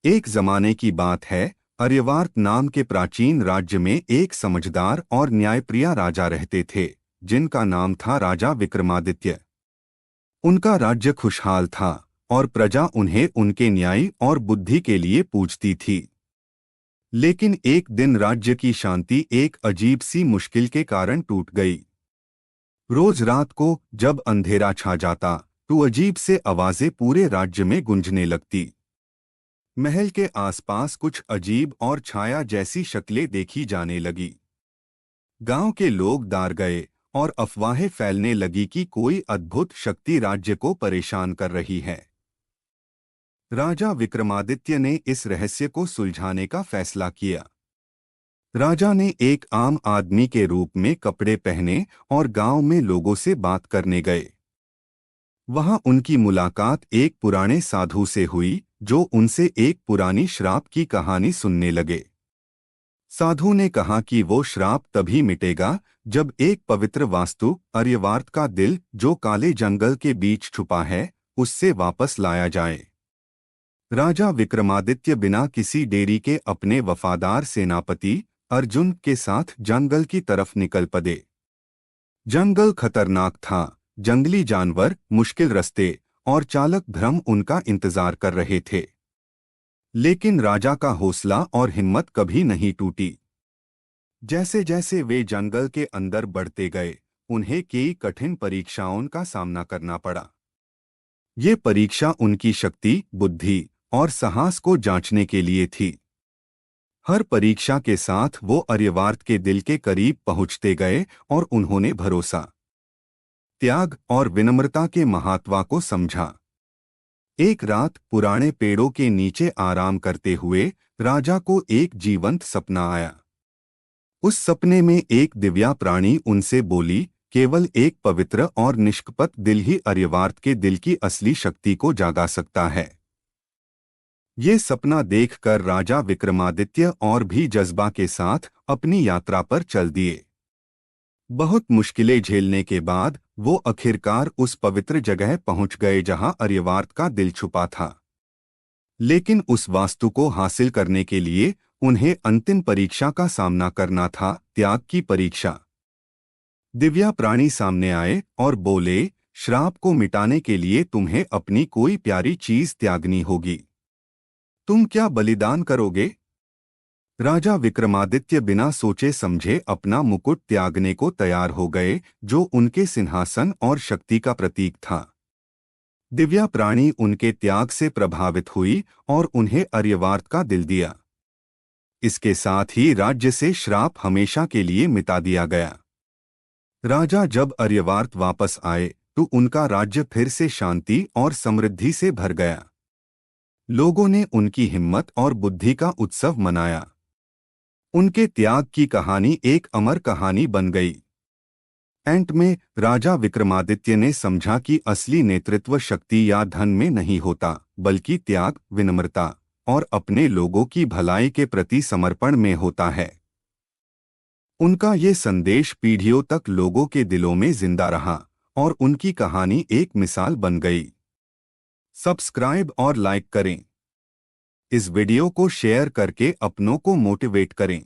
एक जमाने की बात है। आर्यवार्त नाम के प्राचीन राज्य में एक समझदार और न्यायप्रिय राजा रहते थे, जिनका नाम था राजा विक्रमादित्य। उनका राज्य खुशहाल था और प्रजा उन्हें उनके न्याय और बुद्धि के लिए पूजती थी। लेकिन एक दिन राज्य की शांति एक अजीब सी मुश्किल के कारण टूट गई। रोज रात को जब अंधेरा छा जाता तो अजीब से आवाजें पूरे राज्य में गूंजने लगती। महल के आसपास कुछ अजीब और छाया जैसी शक्लें देखी जाने लगी। गांव के लोग डर गए और अफवाहें फैलने लगी कि कोई अद्भुत शक्ति राज्य को परेशान कर रही है। राजा विक्रमादित्य ने इस रहस्य को सुलझाने का फैसला किया। राजा ने एक आम आदमी के रूप में कपड़े पहने और गांव में लोगों से बात करने गए। वहां उनकी मुलाकात एक पुराने साधु से हुई, जो उनसे एक पुरानी श्राप की कहानी सुनने लगे। साधु ने कहा कि वो श्राप तभी मिटेगा जब एक पवित्र वास्तु आर्यवार्त का दिल, जो काले जंगल के बीच छुपा है, उससे वापस लाया जाए। राजा विक्रमादित्य बिना किसी देरी के अपने वफादार सेनापति अर्जुन के साथ जंगल की तरफ निकल पड़े। जंगल खतरनाक था। जंगली जानवर, मुश्किल रास्ते और चालक भ्रम उनका इंतजार कर रहे थे। लेकिन राजा का हौसला और हिम्मत कभी नहीं टूटी। जैसे जैसे वे जंगल के अंदर बढ़ते गए, उन्हें कई कठिन परीक्षाओं का सामना करना पड़ा। ये परीक्षा उनकी शक्ति, बुद्धि और साहस को जांचने के लिए थी। हर परीक्षा के साथ वो आर्यवार्त के दिल के करीब पहुंचते गए और उन्होंने भरोसा, त्याग और विनम्रता के महत्व को समझा। एक रात पुराने पेड़ों के नीचे आराम करते हुए राजा को एक जीवंत सपना आया। उस सपने में एक दिव्या प्राणी उनसे बोली, केवल एक पवित्र और निष्कपट दिल ही आर्यवार्त के दिल की असली शक्ति को जागा सकता है। ये सपना देखकर राजा विक्रमादित्य और भी जज्बा के साथ अपनी यात्रा पर चल दिए। बहुत मुश्किलें झेलने के बाद वो आखिरकार उस पवित्र जगह पहुंच गए जहां आर्यवार्त का दिल छुपा था। लेकिन उस वास्तु को हासिल करने के लिए उन्हें अंतिम परीक्षा का सामना करना था, त्याग की परीक्षा। दिव्या प्राणी सामने आए और बोले, श्राप को मिटाने के लिए तुम्हें अपनी कोई प्यारी चीज त्यागनी होगी। तुम क्या बलिदान करोगे? राजा विक्रमादित्य बिना सोचे समझे अपना मुकुट त्यागने को तैयार हो गए, जो उनके सिंहासन और शक्ति का प्रतीक था। दिव्या प्राणी उनके त्याग से प्रभावित हुई और उन्हें आर्यवार्त का दिल दिया। इसके साथ ही राज्य से श्राप हमेशा के लिए मिटा दिया गया। राजा जब आर्यवार्त वापस आए तो उनका राज्य फिर से शांति और समृद्धि से भर गया। लोगों ने उनकी हिम्मत और बुद्धि का उत्सव मनाया। उनके त्याग की कहानी एक अमर कहानी बन गई। अंत में राजा विक्रमादित्य ने समझा कि असली नेतृत्व शक्ति या धन में नहीं होता, बल्कि त्याग, विनम्रता और अपने लोगों की भलाई के प्रति समर्पण में होता है। उनका ये संदेश पीढ़ियों तक लोगों के दिलों में जिंदा रहा और उनकी कहानी एक मिसाल बन गई। सब्सक्राइब और लाइक करें। इस वीडियो को शेयर करके अपनों को मोटिवेट करें।